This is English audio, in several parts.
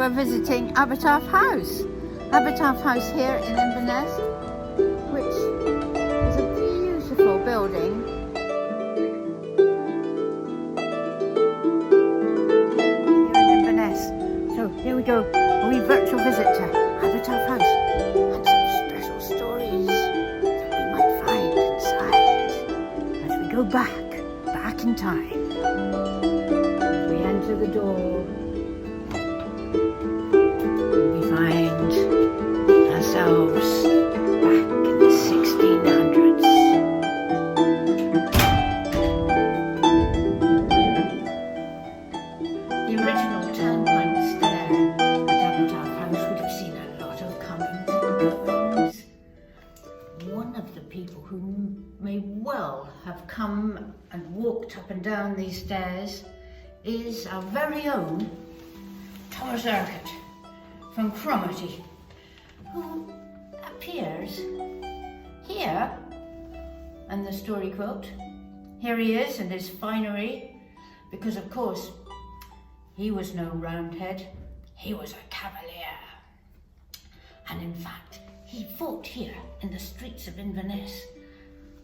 we're visiting Abertarff House. Abertarff House here in Inverness, which is a beautiful building. Here in Inverness. So here we go, a wee virtual visit to Abertarff House and some special stories that we might find inside as we go back in time. As we enter the door, we find ourselves back in the 1600s. The original turnpike stair at Abertarff House would have seen a lot of comings and goings. One of the people who may well have come and walked up and down these stairs is our very own Thomas Urquhart from Cromarty, who appears here in the story quilt. Here he is in his finery, because of course he was no roundhead, he was a cavalier. And in fact, he fought here in the streets of Inverness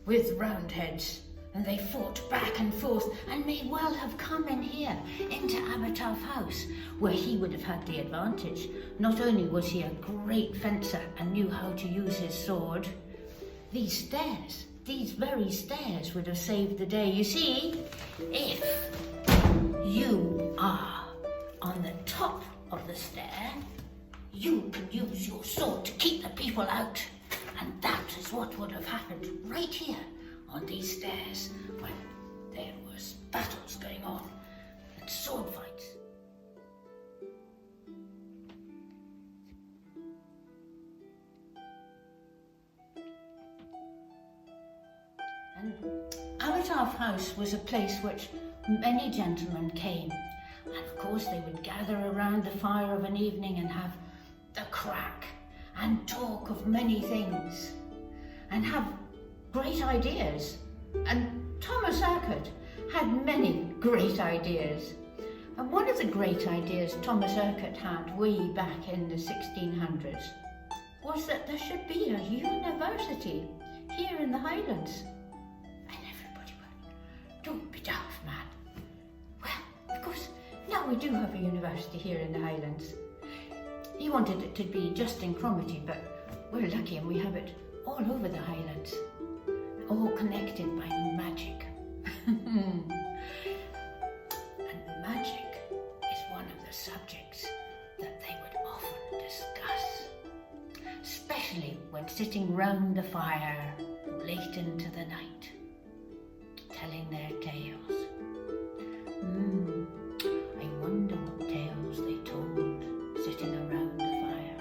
with roundheads, and they fought back and forth and may well have come in here into Abertarff House, where he would have had the advantage. Not only was he a great fencer and knew how to use his sword, these stairs, these very stairs, would have saved the day. You see, if you are on the top of the stair, you can use your sword to keep the people out. And that is what would have happened right here on these stairs when there was battles going on and sword fights. And Abertarff House was a place which many gentlemen came, and of course they would gather around the fire of an evening and have the crack and talk of many things and have great ideas. And Thomas Urquhart had many great ideas. And one of the great ideas Thomas Urquhart had way back in the 1600s was that there should be a university here in the Highlands. And everybody went, "Don't be daft, man." Well, of course, now we do have a university here in the Highlands. He wanted it to be just in Cromarty, but we're lucky and we have it all over the Highlands, all connected by magic. And magic is one of the subjects that they would often discuss, especially when sitting round the fire late into the night, telling their tales. I wonder what tales they told sitting around the fire.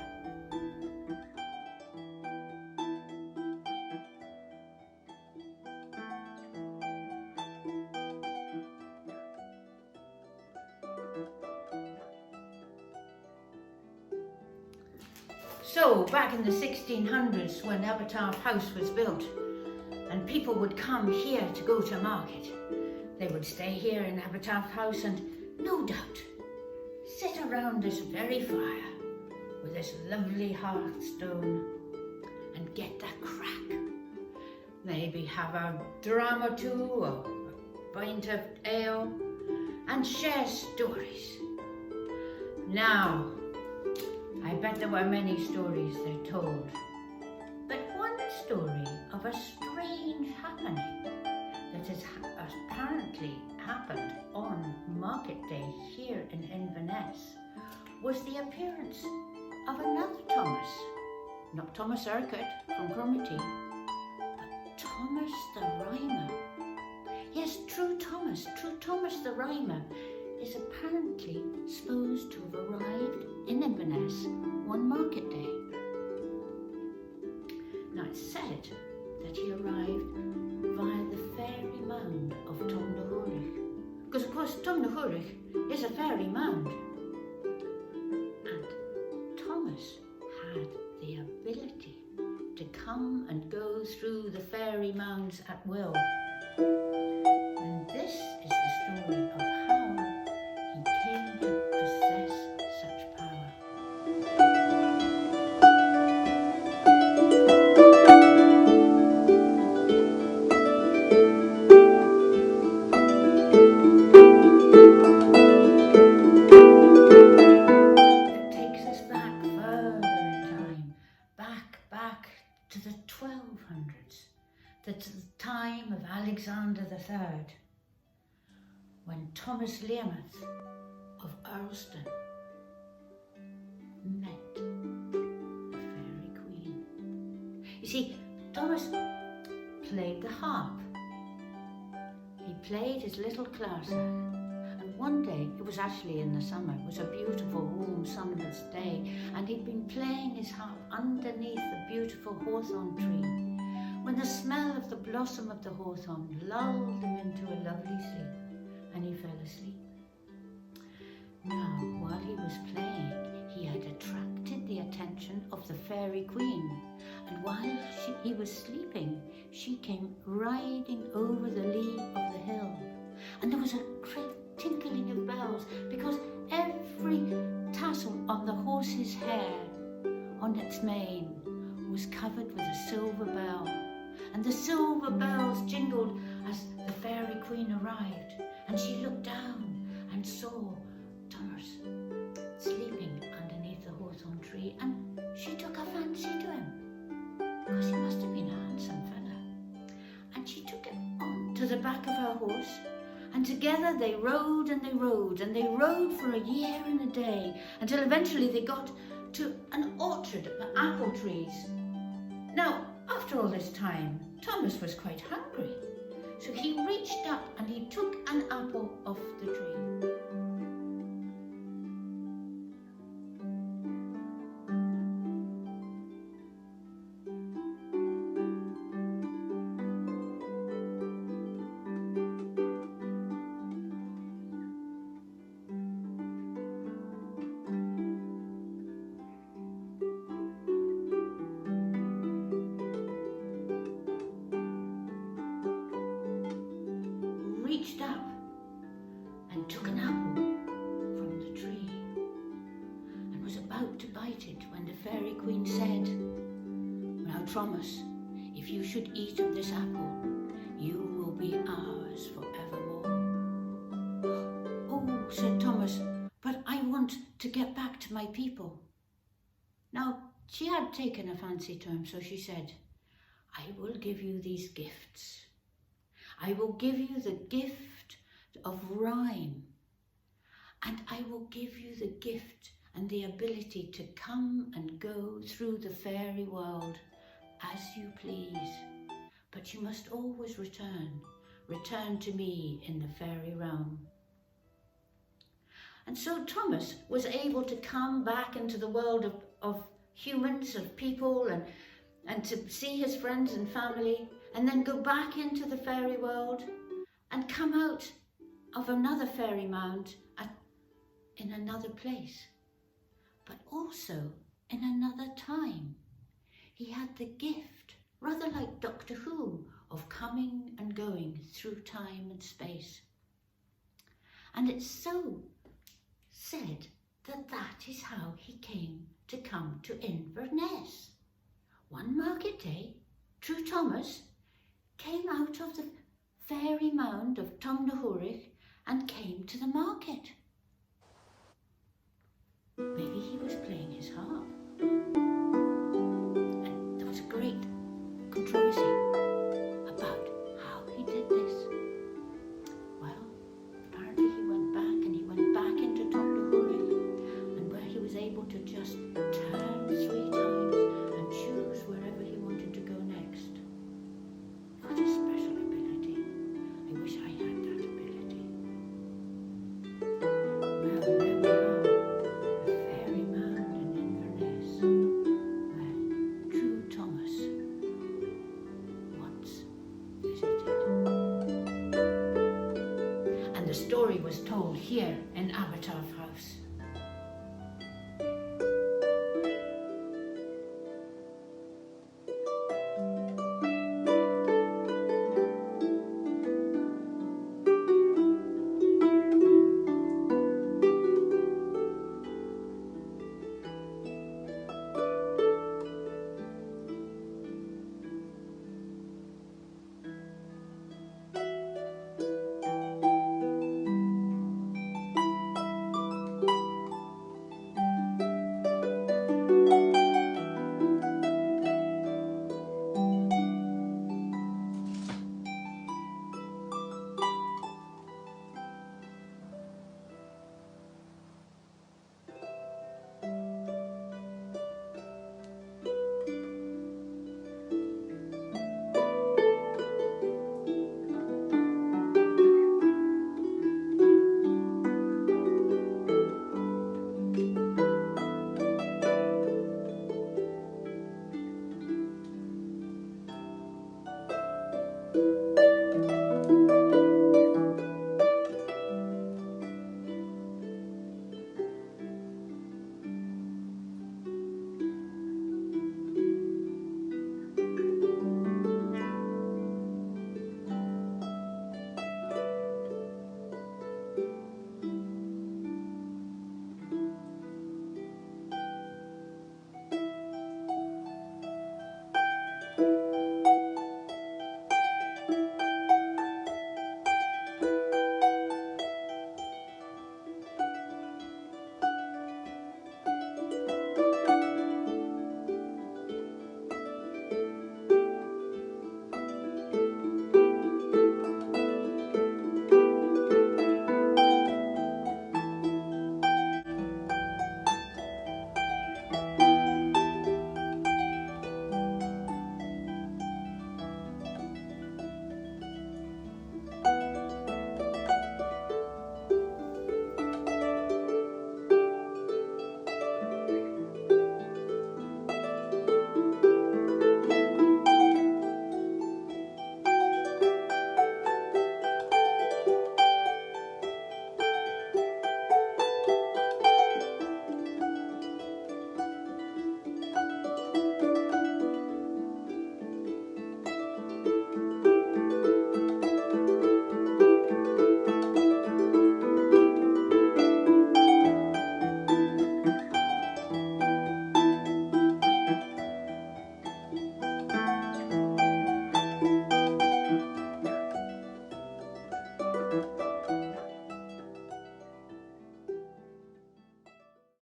So, back in the 1600s, when Abertarff House was built, and people would come here to go to market, they would stay here in Abertarff House and, no doubt, sit around this very fire with this lovely hearthstone and get the crack. Maybe have a dram or two or a pint of ale and share stories. Now, I bet there were many stories they told, but one story of a strange happening that has apparently happened on Market Day here in Inverness was the appearance of another Thomas. Not Thomas Urquhart from Cromarty, but Thomas the Rhymer. Yes, true Thomas the Rhymer is apparently supposed to have arrived in Inverness one market day. Now it's said that he arrived via the fairy mound of Tom na Hurich, because of course Tom na Hurich is a fairy mound. And Thomas had the ability to come and go through the fairy mounds at will. And this is the story of how he came to possess such power. time of Alexander III, when Thomas Learmonth of Earlston met the Fairy Queen. You see, Thomas played the harp. He played his little clarsach, and one day, it was actually in the summer, it was a beautiful warm sunless day, and he'd been playing his harp underneath the beautiful hawthorn tree, when the smell of the blossom of the hawthorn lulled him into a lovely sleep, and he fell asleep. Now, while he was playing, he had attracted the attention of the Fairy Queen, and while he was sleeping, she came riding over the lee of the hill, and there was a great tinkling of bells, because every tassel on the horse's hair on its mane was covered with a silver bell, and the silver bells jingled as the Fairy Queen arrived, and she looked down and saw Thomas sleeping underneath the hawthorn tree, and she took a fancy to him, because he must have been a handsome fella, and she took him on to the back of her horse, and together they rode and they rode and they rode for a year and a day, until eventually they got to an orchard of apple trees. Now, after all this time, Thomas was quite hungry, so he reached up and he took an apple off the tree. Reached up and took an apple from the tree, and was about to bite it when the Fairy Queen said, "Now, Thomas, if you should eat of this apple, you will be ours forevermore." "Oh," said Thomas, "but I want to get back to my people." Now, she had taken a fancy to him, so she said, "I will give you these gifts. I will give you the gift of rhyme, and I will give you the gift and the ability to come and go through the fairy world as you please. But you must always return to me in the fairy realm." And so Thomas was able to come back into the world of humans, of people, and to see his friends and family, and then go back into the fairy world and come out of another fairy mound in another place, but also in another time. He had the gift, rather like Doctor Who, of coming and going through time and space. And it's so said that that is how he came to come to Inverness. One market day, True Thomas came out of the fairy mound of Tomnahurich and came to the market. Maybe he was playing his harp. And there was a great controversy about how he did this. Well, apparently he went back into Tomnahurich, and where he was able to just turn 3 times and choose wherever he wanted to go next. What a special ability. I wish I had that ability. Well, there we are, the fairy mound in Inverness, where True Thomas once visited. And the story was told here in Abertarff,